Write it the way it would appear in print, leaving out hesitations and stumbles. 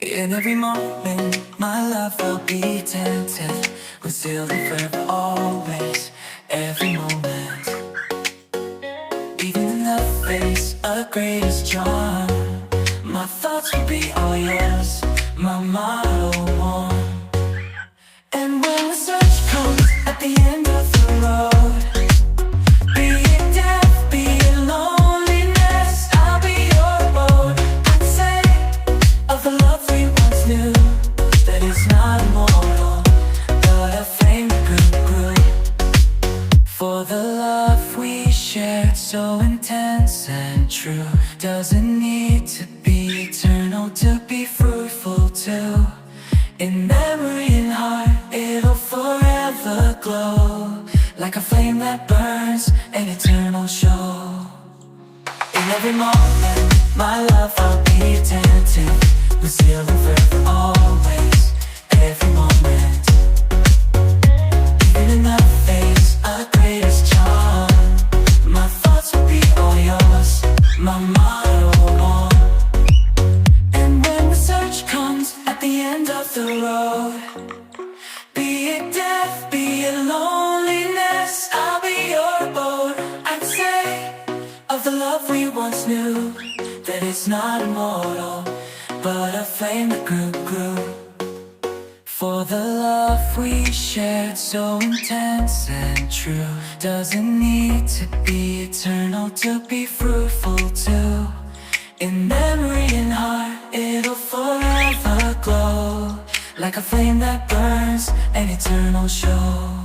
In every moment, my love will be tented, concealed and forever always, every moment. Even in the face of greatest charm, my thoughts will be all yours, my motto one. And when the search comes at the end of the road, be it death, be it loneliness, I'll be your boat. I'd say of the love we once knew, that it's not immortal, but a flame that grew. For the love we shared, so intense and true, doesn't need to be eternal to be fruitful too. In memory and heart, it'll forever glow, like a flame that burns, an eternal show. In every moment, my love I'll be attentive, concealed and forever always, every moment. Even in the face of greatest charm, my thoughts will be all yours, my motto on. And when the search comes at the end of the road, be it death, be it loneliness, I'll be your boat. I'd say of the love we once knew, that it's not immortal, but a flame that grew. For the love we shared, so intense and true, doesn't need to be eternal to be fruitful too. In memory and heart, it'll forever glow, like a flame that burns, an eternal show.